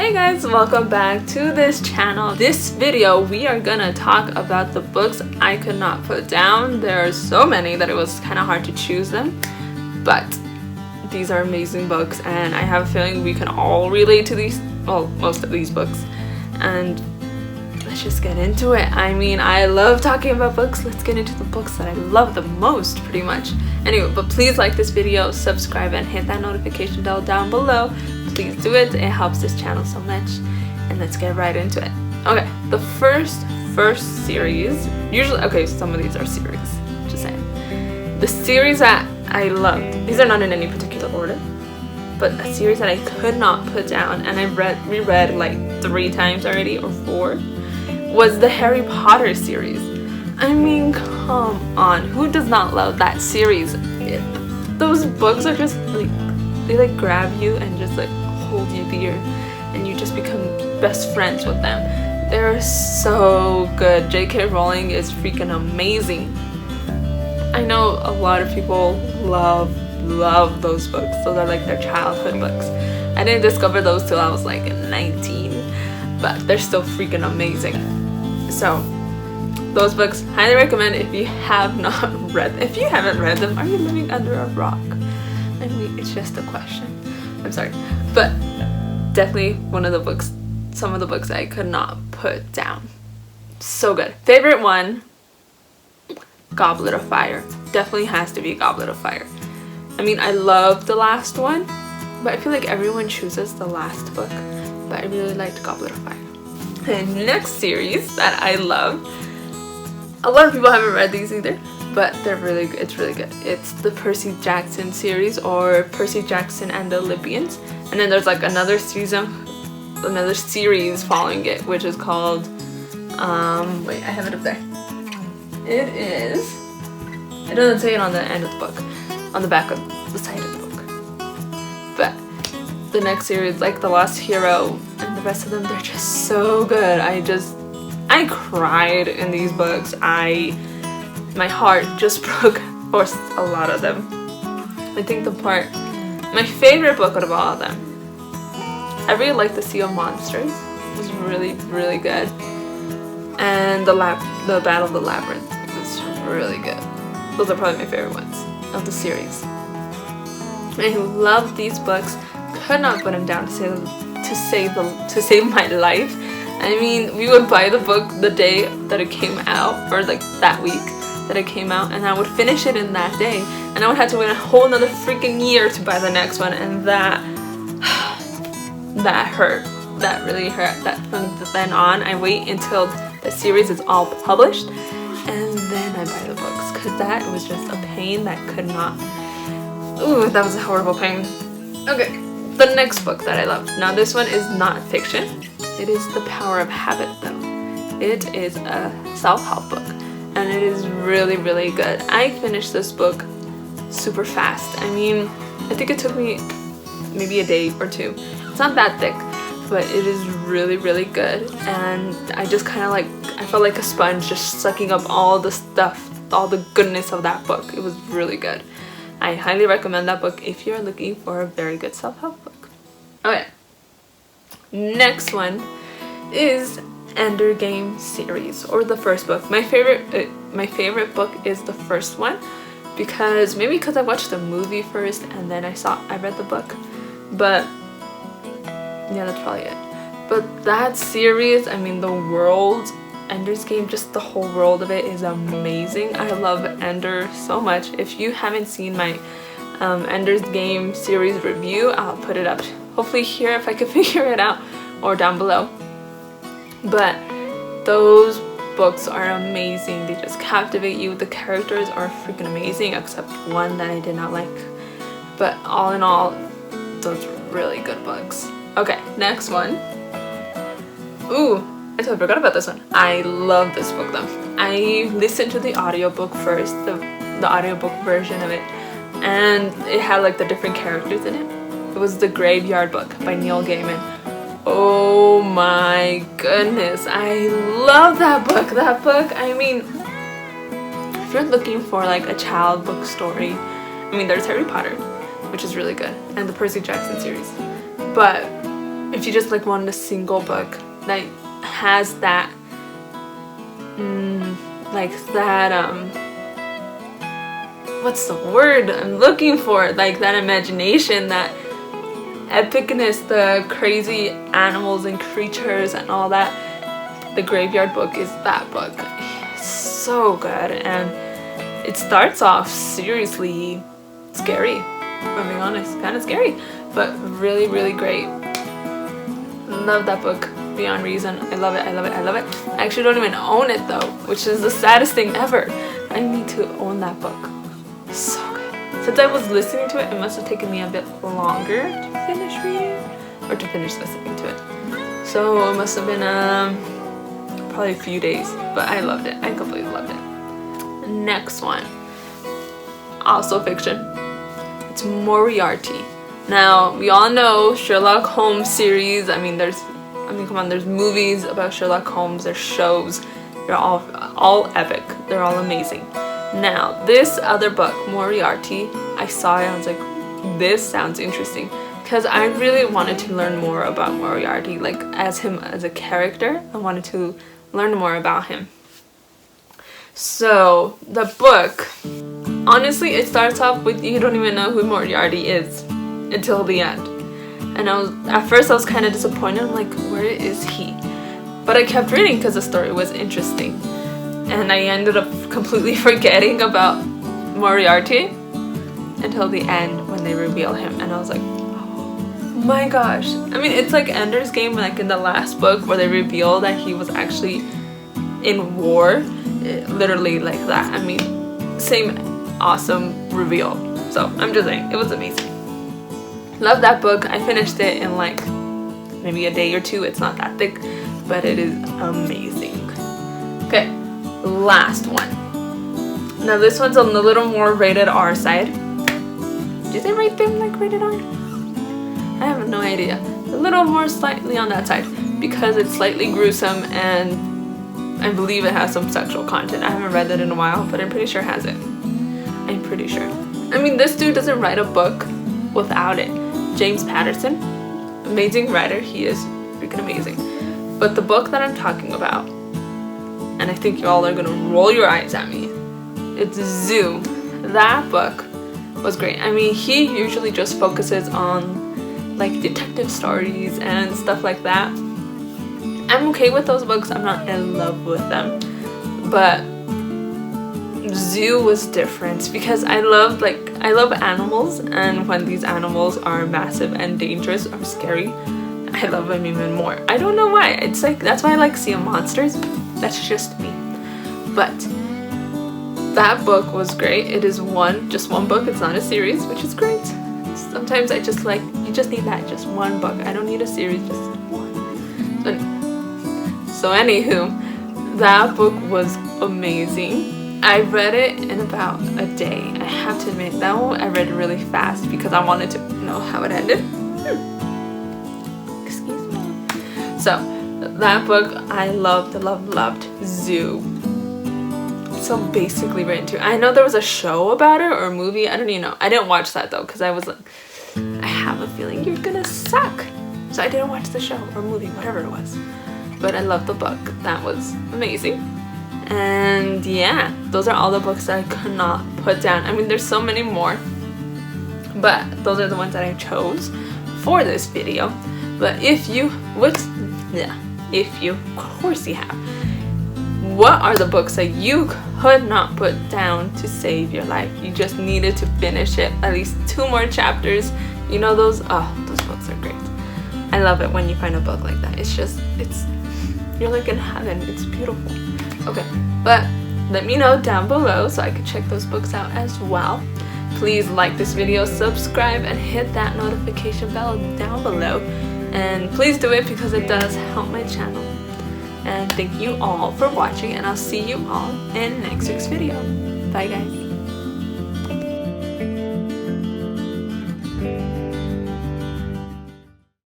Hey guys, welcome back to this channel. This video we are gonna talk about the books I could not put down. There are so many that it was kind of hard to choose them, but these are amazing books and I have a feeling we can all relate to these, well, most of these books. And let's just get into it. I mean, I love talking about books. Let's get into the books that I love the most, pretty much. Anyway, but please like this video, subscribe, and hit that notification bell down below. Please do it. It helps this channel so much. And let's get right into it. Okay, the first series, usually, okay, some of these are series, just saying. The series that I loved, these are not in any particular order, but a series that I could not put down and I reread like 3 times already, or 4, was the Harry Potter series. I mean, come on, who does not love that series? Those books are just like, they like grab you and just like hold you dear, and you just become best friends with them. They're so good. J.K. Rowling is freaking amazing. I know a lot of people love those books. Those are like their childhood books. I didn't discover those till I was like 19, but they're still freaking amazing. So those books, highly recommend if you have not read. If you haven't read them, are you living under a rock? I mean, it's just a question. I'm sorry, but definitely one of the books, some of the books I could not put down. So good. Favorite one, Goblet of Fire. Definitely has to be Goblet of Fire. I mean, I love the last one, but I feel like everyone chooses the last book, but I really liked Goblet of Fire. The next series that I love, a lot of people haven't read these either, but they're really good. It's really good. It's the Percy Jackson series, or Percy Jackson and the Olympians. And then there's like another series following it, which is called, wait, I have it up there. It is, it doesn't say it on the end of the book, on the back of the side of the book. But the next series, like The Lost Hero and the rest of them, they're just so good. I cried in these books. My heart just broke for a lot of them. I think my favorite book out of all of them, I really liked The Sea of Monsters. It was really, really good. And the Battle of the Labyrinth was really good. Those are probably my favorite ones of the series. I love these books. Could not put them down to save my life. I mean, we would buy the book the day that it came out, or like that week that it came out, and I would finish it in that day, and I would have to wait a whole another freaking year to buy the next one, and that hurt. That really hurt. That from then on, I wait until the series is all published, and then I buy the books, because that was just a pain that could not. Ooh, that was a horrible pain. Okay, the next book that I love. Now this one is not fiction. It is The Power of Habit, though. It is a self-help book, and it is really, really good. I finished this book super fast. I mean, I think it took me maybe a day or 2. It's not that thick, but it is really, really good. And I just kind of like, I felt like a sponge just sucking up all the stuff, all the goodness of that book. It was really good. I highly recommend that book if you're looking for a very good self-help book. Okay. Next one is Ender Game series, or the first book. My favorite book is the first one, because I watched the movie first and then I read the book. But yeah, that's probably it. But that series, I mean, the world, Ender's Game, just the whole world of it is amazing. I love Ender so much. If you haven't seen my Ender's Game series review, I'll put it up hopefully here if I can figure it out, or down below. But those books are amazing. They just captivate you. The characters are freaking amazing, except one that I did not like. But all in all, those are really good books. Okay, next one. Ooh, I totally forgot about this one. I love this book though. I listened to the audiobook first, the audiobook version of it, and it had like the different characters in it. It was The Graveyard Book by Neil Gaiman. Oh my goodness, I love that book. That book, I mean, if you're looking for like a child book story, I mean, there's Harry Potter, which is really good, and the Percy Jackson series. But if you just like wanted a single book that has that what's the word I'm looking for, like that imagination, that epicness, the crazy animals and creatures and all that, the Graveyard Book is that book. It's so good, and it starts off seriously scary, if I'm being honest, kind of scary, but really, really great. Love that book beyond reason. I love it, I love it, I love it. I actually don't even own it though, which is the saddest thing ever. I need to own that book. So good. Since I was listening to it, it must have taken me a bit longer to finish reading, or to finish listening to it. So it must have been probably a few days, but I loved it. I completely loved it. Next one, also fiction. It's Moriarty. Now, we all know Sherlock Holmes series. I mean, come on, there's movies about Sherlock Holmes, there's shows. They're all epic. They're all amazing. Now, this other book, Moriarty, I saw it, I was like, this sounds interesting, because I really wanted to learn more about Moriarty, like as him as a character. I wanted to learn more about him. So the book, honestly, it starts off with you don't even know who Moriarty is until the end. And at first I was kind of disappointed. I'm like, where is he? But I kept reading because the story was interesting. And I ended up completely forgetting about Moriarty until the end when they reveal him. And I was like, oh my gosh. I mean, it's like Ender's Game, like in the last book where they reveal that he was actually in war. Literally like that. I mean, same awesome reveal. So I'm just saying, it was amazing. Love that book. I finished it in like maybe a day or two. It's not that thick, but it is amazing. Okay, last one. Now this one's on the little more rated R side. Do they rate them like rated R? I have no idea. A little more slightly on that side because it's slightly gruesome, and I believe it has some sexual content. I haven't read it in a while, but I'm pretty sure it has it. I'm pretty sure. I mean, this dude doesn't write a book without it. James Patterson, amazing writer. He is freaking amazing. But the book that I'm talking about, and I think you all are gonna roll your eyes at me, it's Zoo. That book was great. I mean, he usually just focuses on like detective stories and stuff like that. I'm okay with those books. I'm not in love with them, but Zoo was different because I love animals, and when these animals are massive and dangerous or scary, I love them even more. I don't know why. It's like, that's why I like Sea of Monsters. That's just me. But that book was great. It is just one book. It's not a series, which is great. Sometimes I just like, you just need that, just one book. I don't need a series, just one. So anywho, that book was amazing. I read it in about a day. I have to admit, that one I read really fast because I wanted to know how it ended. Excuse me. So that book I loved. Zoo. So basically written to, I know there was a show about it or a movie. I don't even know. I didn't watch that though because I was like, I have a feeling you're gonna suck. So I didn't watch the show or movie, whatever it was. But I loved the book. That was amazing. And yeah, those are all the books that I could not put down. I mean, there's so many more, but those are the ones that I chose for this video. But of course you have. What are the books that you could not put down to save your life? You just needed to finish it, at least 2 more chapters. You know those? Oh, those books are great. I love it when you find a book like that. You're like in heaven. It's beautiful. Okay, but let me know down below so I can check those books out as well. Please like this video, subscribe, and hit that notification bell down below. And please do it because it does help my channel. And thank you all for watching, and I'll see you all in next week's video. Bye guys.